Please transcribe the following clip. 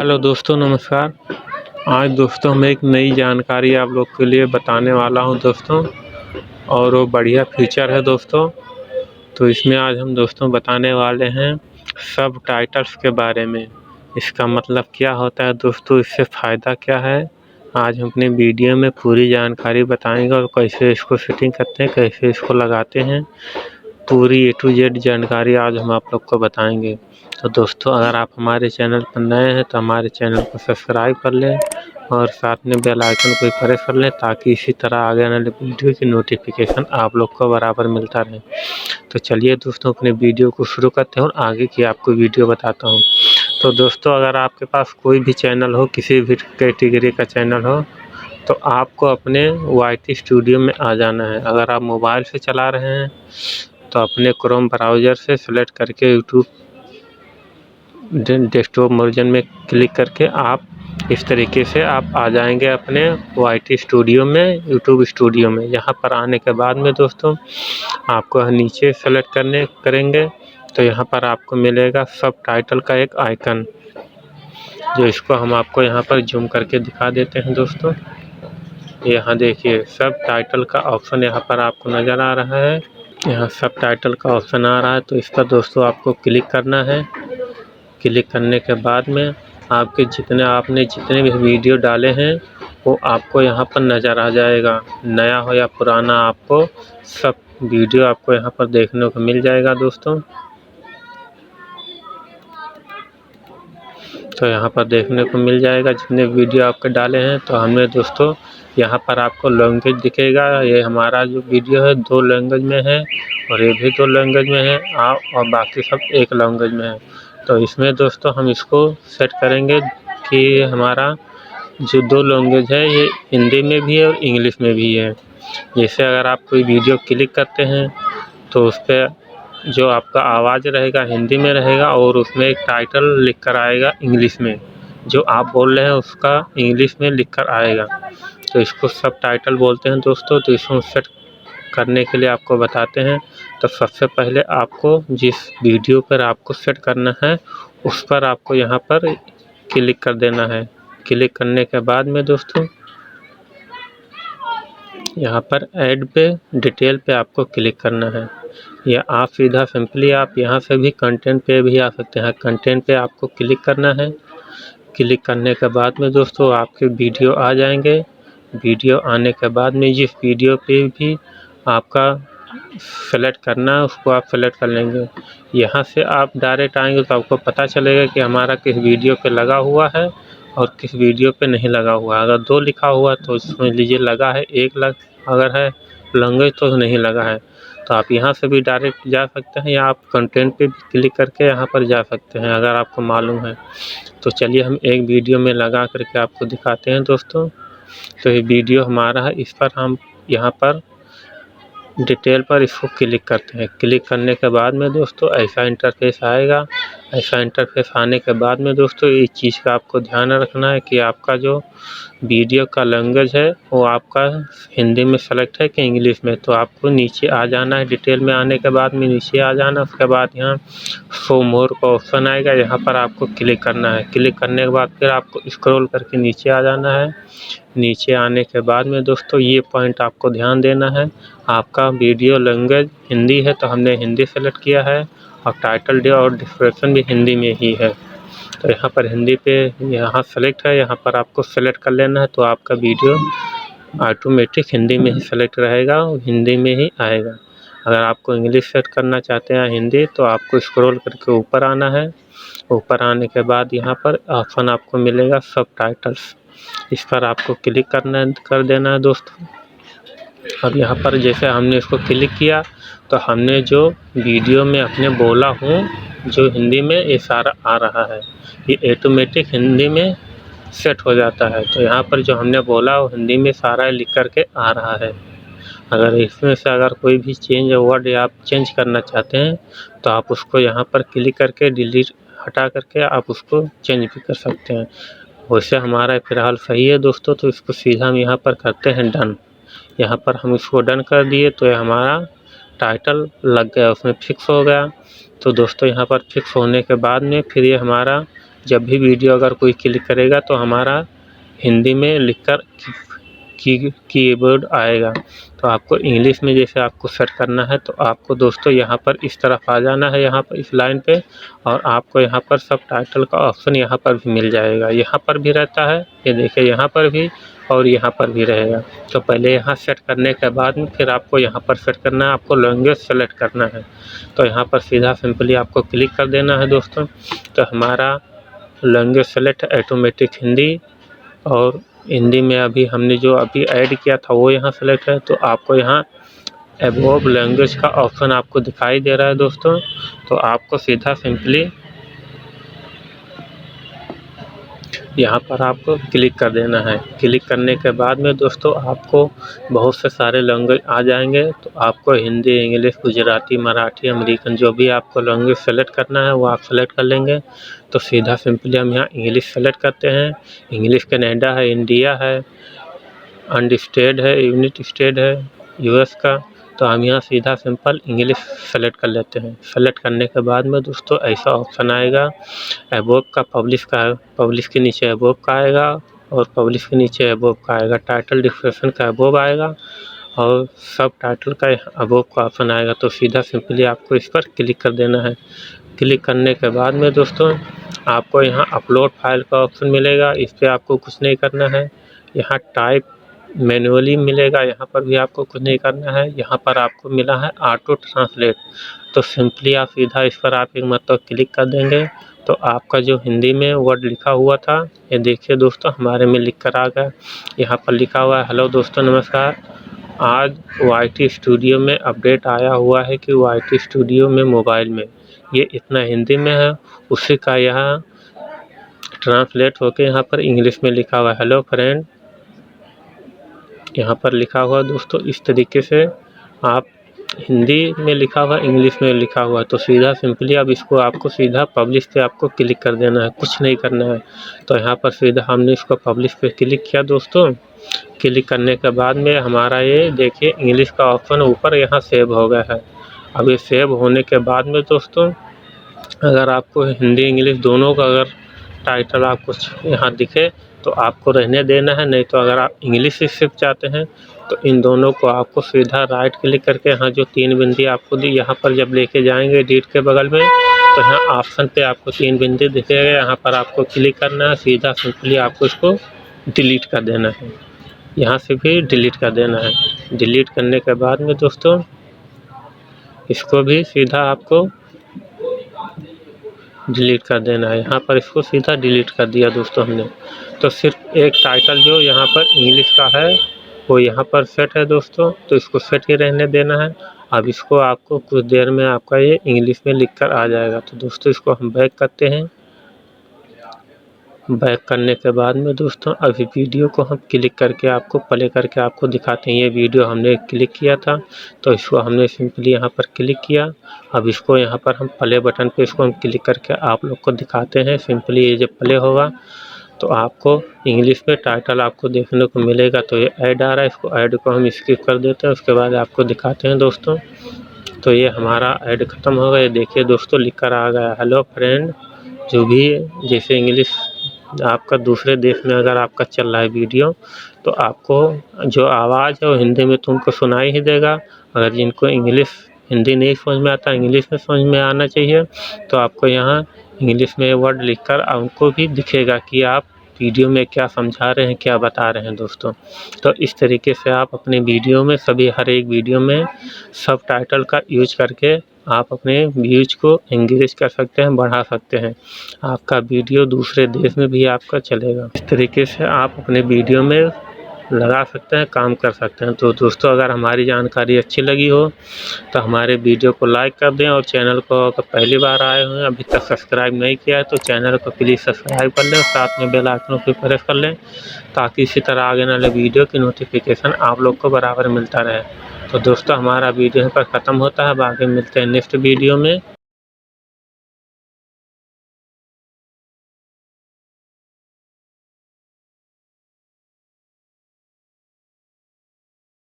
Hello दोस्तों, नमस्कार। आज दोस्तों मैं एक नई जानकारी आप लोग के लिए बताने वाला हूं दोस्तों, और वो बढ़िया फीचर है दोस्तों। तो इसमें आज हम दोस्तों बताने वाले हैं सब टाइटल्स के बारे में। इसका मतलब क्या होता है दोस्तों, इससे फ़ायदा क्या है, आज हम अपने वीडियो में पूरी जानकारी बताएंगे। और कैसे इसको सेटिंग करते हैं, कैसे इसको लगाते हैं, पूरी A to Z जानकारी आज हम आप लोग को बताएंगे। तो दोस्तों, अगर आप हमारे चैनल पर नए हैं तो हमारे चैनल को सब्सक्राइब कर लें और साथ में बेल आइकन को प्रेस कर लें, ताकि इसी तरह आगे आने वाले वीडियो की नोटिफिकेशन आप लोग को बराबर मिलता रहे। तो चलिए दोस्तों, अपने वीडियो को शुरू करते हैं और आगे की आपको वीडियो बताता हूँ। तो दोस्तों, अगर आपके पास कोई भी चैनल हो, किसी भी कैटेगरी का चैनल हो, तो आपको अपने YT स्टूडियो में आ जाना है। अगर आप मोबाइल से चला रहे हैं तो अपने क्रोम ब्राउज़र से सेलेक्ट करके यूट्यूब डेस्कटॉप वर्जन में क्लिक करके आप इस तरीके से आप आ जाएंगे अपने YT स्टूडियो में, यूट्यूब स्टूडियो में। यहाँ पर आने के बाद में दोस्तों आपको नीचे सेलेक्ट करेंगे तो यहाँ पर आपको मिलेगा सब टाइटल का एक आइकन, जो इसको हम आपको यहाँ पर जूम करके दिखा देते हैं दोस्तों। यहाँ देखिए सब टाइटल का ऑप्शन यहाँ पर आपको नज़र आ रहा है। यहाँ सब टाइटल का ऑप्शन आ रहा है, तो इस पर दोस्तों आपको क्लिक करना है। क्लिक करने के बाद में आपने जितने भी वीडियो डाले हैं वो आपको यहाँ पर नज़र आ जाएगा। नया हो या पुराना, आपको सब वीडियो आपको यहाँ पर देखने को मिल जाएगा दोस्तों। तो यहाँ पर देखने को मिल जाएगा जितने वीडियो आपके डाले हैं। तो हमने दोस्तों यहाँ पर आपको लैंग्वेज दिखेगा। ये हमारा जो वीडियो है 2 लैंग्वेज में है, और ये भी 2 लैंग्वेज में है, और बाकी सब 1 लैंग्वेज में है। तो इसमें दोस्तों हम इसको सेट करेंगे कि हमारा जो 2 लैंग्वेज है ये हिंदी में भी है और इंग्लिश में भी है। जैसे अगर आप कोई वीडियो क्लिक करते हैं तो उस पर जो आपका आवाज़ रहेगा हिंदी में रहेगा, और उसमें एक टाइटल लिख कर आएगा इंग्लिश में, जो आप बोल रहे हैं उसका इंग्लिश में लिख कर आएगा। तो इसको सब टाइटल बोलते हैं दोस्तों। तो इसको सेट करने के लिए आपको बताते हैं। तो सबसे पहले आपको जिस वीडियो पर आपको सेट करना है उस पर आपको यहाँ पर क्लिक कर देना है। क्लिक करने के बाद में दोस्तों यहाँ पर ऐड पे डिटेल पे आपको क्लिक करना है, या आप सीधा सिंपली आप यहाँ से भी कंटेंट पे भी आ सकते हैं। कंटेंट पे आपको क्लिक करना है। क्लिक करने के बाद में दोस्तों आपके वीडियो आ जाएंगे। वीडियो आने के बाद में जिस वीडियो पे भी आपका सेलेक्ट करना है उसको आप सेलेक्ट कर लेंगे। यहाँ से आप डायरेक्ट आएंगे तो आपको पता चलेगा कि हमारा किस वीडियो पे लगा हुआ है और किस वीडियो पे नहीं लगा हुआ है। अगर 2 लिखा हुआ तो समझ लीजिए लगा है, 1 अगर है लैंग्वेज तो नहीं लगा है। तो आप यहाँ से भी डायरेक्ट जा सकते हैं, या आप कंटेंट पे भी क्लिक करके यहाँ पर जा सकते हैं अगर आपको मालूम है। तो चलिए हम एक वीडियो में लगा करके आपको दिखाते हैं दोस्तों। तो ये वीडियो हमारा है, इस पर हम यहाँ पर डिटेल पर इसको क्लिक करते हैं। क्लिक करने के बाद में दोस्तों ऐसा इंटरफेस आएगा। ऐसा इंटरफेस आने के बाद में दोस्तों इस चीज़ का आपको ध्यान रखना है कि आपका जो वीडियो का लैंग्वेज है वो आपका हिंदी में सेलेक्ट है कि इंग्लिश में। तो आपको नीचे आ जाना है। डिटेल में आने के बाद में नीचे आ जाना। उसके बाद यहाँ शो मोर का ऑप्शन आएगा, यहाँ पर आपको क्लिक करना है। क्लिक करने के बाद फिर आपको स्क्रॉल करके नीचे आ जाना है। नीचे आने के बाद में दोस्तों ये पॉइंट आपको ध्यान देना है। आपका वीडियो लैंग्वेज हिंदी है तो हमने हिंदी सेलेक्ट किया है, और टाइटल डे और डिस्क्रिप्शन भी हिंदी में ही है। तो यहाँ पर हिंदी पे यहाँ सेलेक्ट है, यहाँ पर आपको सेलेक्ट कर लेना है। तो आपका वीडियो ऑटोमेटिक हिंदी में ही सेलेक्ट रहेगा और हिंदी में ही आएगा। अगर आपको इंग्लिश सेट करना चाहते हैं हिंदी, तो आपको स्क्रॉल करके ऊपर आना है। ऊपर आने के बाद यहाँ पर ऑप्शन आपको मिलेगा सब टाइटल्स, इस पर आपको क्लिक कर देना है दोस्तों। अब यहाँ पर जैसे हमने इसको क्लिक किया तो हमने जो वीडियो में अपने बोला हूँ जो हिंदी में ये सारा आ रहा है, ये ऑटोमेटिक हिंदी में सेट हो जाता है। तो यहाँ पर जो हमने बोला वो हिंदी में सारा लिख करके आ रहा है। अगर इसमें से अगर कोई भी चेंज वर्ड या आप चेंज करना चाहते हैं तो आप उसको यहाँ पर क्लिक करके डिलीट हटा करके आप उसको चेंज भी कर सकते हैं। वैसे हमारा फ़िलहाल सही है दोस्तों, तो इसको सीधा हम यहाँ पर करते हैं डन। यहाँ पर हम इसको डन कर दिए तो ये हमारा टाइटल लग गया, उसमें फिक्स हो गया। तो दोस्तों यहाँ पर फिक्स होने के बाद में फिर ये हमारा जब भी वीडियो अगर कोई क्लिक करेगा तो हमारा हिंदी में लिखकर कीबोर्ड आएगा। तो आपको इंग्लिश में जैसे आपको सेट करना है तो आपको दोस्तों यहाँ पर इस तरफ आ जाना है, यहाँ पर इस लाइन पे, और आपको यहाँ पर सब टाइटल का ऑप्शन यहाँ पर भी मिल जाएगा। यहाँ पर भी रहता है, ये देखिए यहाँ पर भी और यहाँ पर भी रहेगा। तो पहले यहाँ सेट करने के बाद में फिर आपको यहाँ पर सेट करना है, आपको लैंग्वेज सेलेक्ट करना है। तो यहाँ पर सीधा सिंपली आपको क्लिक कर देना है दोस्तों। तो हमारा लैंग्वेज सेलेक्ट ऑटोमेटिक हिंदी, और हिंदी में अभी हमने जो अभी ऐड किया था वो यहाँ सेलेक्ट है। तो आपको यहाँ अबोव लैंग्वेज का ऑप्शन आपको दिखाई दे रहा है दोस्तों। तो आपको सीधा सिंपली यहाँ पर आपको क्लिक कर देना है। क्लिक करने के बाद में दोस्तों आपको बहुत से सारे लैंग्वेज आ जाएंगे। तो आपको हिंदी, इंग्लिश, गुजराती, मराठी, अमेरिकन, जो भी आपको लैंग्वेज सेलेक्ट करना है वो आप सेलेक्ट कर लेंगे। तो सीधा सिंपली हम यहाँ इंग्लिश सेलेक्ट करते हैं। इंग्लिश कनाडा है, इंडिया है, अनस्टेट है, यूनाइटेड स्टेट है, यूएस का। तो हम यहाँ सीधा सिंपल इंग्लिश सेलेक्ट कर लेते हैं। सेलेक्ट करने के बाद में दोस्तों ऐसा ऑप्शन आएगा, अबोव का पब्लिश के नीचे अबोव का आएगा, और पब्लिश के नीचे अबोव का आएगा। टाइटल डिस्क्रिप्शन का अबोव आएगा, और सब टाइटल का अबोव का ऑप्शन आएगा। तो सीधा सिंपली आपको इस पर क्लिक कर देना है। क्लिक करने के बाद में दोस्तों आपको यहाँ अपलोड फाइल का ऑप्शन मिलेगा। इस पर आपको कुछ नहीं करना है। यहाँ टाइप मैनुअली मिलेगा, यहाँ पर भी आपको कुछ नहीं करना है। यहाँ पर आपको मिला है ऑटो ट्रांसलेट। तो सिंपली आप सीधा इस पर आप एक मतलब क्लिक कर देंगे तो आपका जो हिंदी में वर्ड लिखा हुआ था, ये देखिए दोस्तों हमारे में लिख कर आ गया। यहाँ पर लिखा हुआ है, हेलो दोस्तों नमस्कार, आज YT स्टूडियो में अपडेट आया हुआ है कि YT स्टूडियो में मोबाइल में, ये इतना हिंदी में है, उसी का यहाँ ट्रांसलेट होके यहाँ पर इंग्लिश में लिखा हुआ है, हेलो फ्रेंड, यहाँ पर लिखा हुआ दोस्तों। इस तरीके से आप हिंदी में लिखा हुआ, इंग्लिश में लिखा हुआ, तो सीधा सिंपली अब इसको आपको सीधा पब्लिश पे आपको क्लिक कर देना है, कुछ नहीं करना है। तो यहाँ पर सीधा हमने इसको पब्लिश पे क्लिक किया दोस्तों। क्लिक करने के बाद में हमारा ये देखिए इंग्लिश का ऑप्शन ऊपर यहाँ सेव हो गया है। अब ये सेव होने के बाद में दोस्तों अगर आपको हिंदी इंग्लिश दोनों का अगर टाइटल आपको यहाँ दिखे तो आपको रहने देना है, नहीं तो अगर आप इंग्लिश से शिफ्ट चाहते हैं तो इन दोनों को आपको सीधा राइट क्लिक करके यहाँ जो 3 बिंदी आपको दी, यहाँ पर जब लेके जाएंगे एडिट के बगल में तो यहाँ ऑप्शन पे आपको 3 बिंदी दिखेगा, यहाँ पर आपको क्लिक करना है। सीधा सिंपली आपको इसको डिलीट कर देना है, यहाँ से भी डिलीट कर देना है। डिलीट करने के बाद में दोस्तों इसको भी सीधा आपको डिलीट कर देना है। यहाँ पर इसको सीधा डिलीट कर दिया दोस्तों हमने। तो सिर्फ एक टाइटल जो यहाँ पर इंग्लिश का है वो यहाँ पर सेट है दोस्तों, तो इसको सेट ही रहने देना है। अब इसको आपको कुछ देर में आपका ये इंग्लिश में लिखकर आ जाएगा। तो दोस्तों इसको हम बैक करते हैं। बैक करने के बाद में दोस्तों अभी वीडियो को हम क्लिक करके आपको प्ले करके आपको दिखाते हैं। ये वीडियो हमने क्लिक किया था तो इसको हमने सिंपली यहाँ पर क्लिक किया। अब इसको यहाँ पर हम प्ले बटन पे इसको हम क्लिक करके आप लोग को दिखाते हैं। सिंपली ये जब प्ले होगा तो आपको इंग्लिश में टाइटल आपको देखने को मिलेगा। तो ये ऐड आ रहा है, इसको ऐड को हम स्किप कर देते हैं, उसके बाद आपको दिखाते हैं दोस्तों। तो ये हमारा ऐड ख़त्म हो गया। देखिए दोस्तों लिख कर आ गया, हेलो फ्रेंड। जो भी जैसे इंग्लिश आपका दूसरे देश में अगर आपका चल रहा है वीडियो तो आपको जो आवाज़ है वो हिंदी में तुमको सुनाई ही देगा। अगर जिनको हिंदी नहीं समझ में आता, इंग्लिश में समझ में आना चाहिए, तो आपको यहाँ इंग्लिश में वर्ड लिखकर उनको भी दिखेगा कि आप वीडियो में क्या समझा रहे हैं, क्या बता रहे हैं दोस्तों। तो इस तरीके से आप अपने वीडियो में हर एक वीडियो में सब टाइटल का यूज करके आप अपने व्यूज को एंगेज कर सकते हैं, बढ़ा सकते हैं। आपका वीडियो दूसरे देश में भी आपका चलेगा। इस तरीके से आप अपने वीडियो में लगा सकते हैं, काम कर सकते हैं। तो दोस्तों अगर हमारी जानकारी अच्छी लगी हो तो हमारे वीडियो को लाइक कर दें, और चैनल को अगर पहली बार आए हुए हैं अभी तक सब्सक्राइब नहीं किया है तो चैनल को प्लीज़ सब्सक्राइब कर लें, और साथ में बेल आइकन को प्रेस कर लें ताकि इसी तरह आगे वाले वीडियो की नोटिफिकेशन आप लोग को बराबर मिलता रहे। तो दोस्तों हमारा वीडियो यहाँ पर ख़त्म होता है। अब आगे मिलते हैं नेक्स्ट वीडियो में।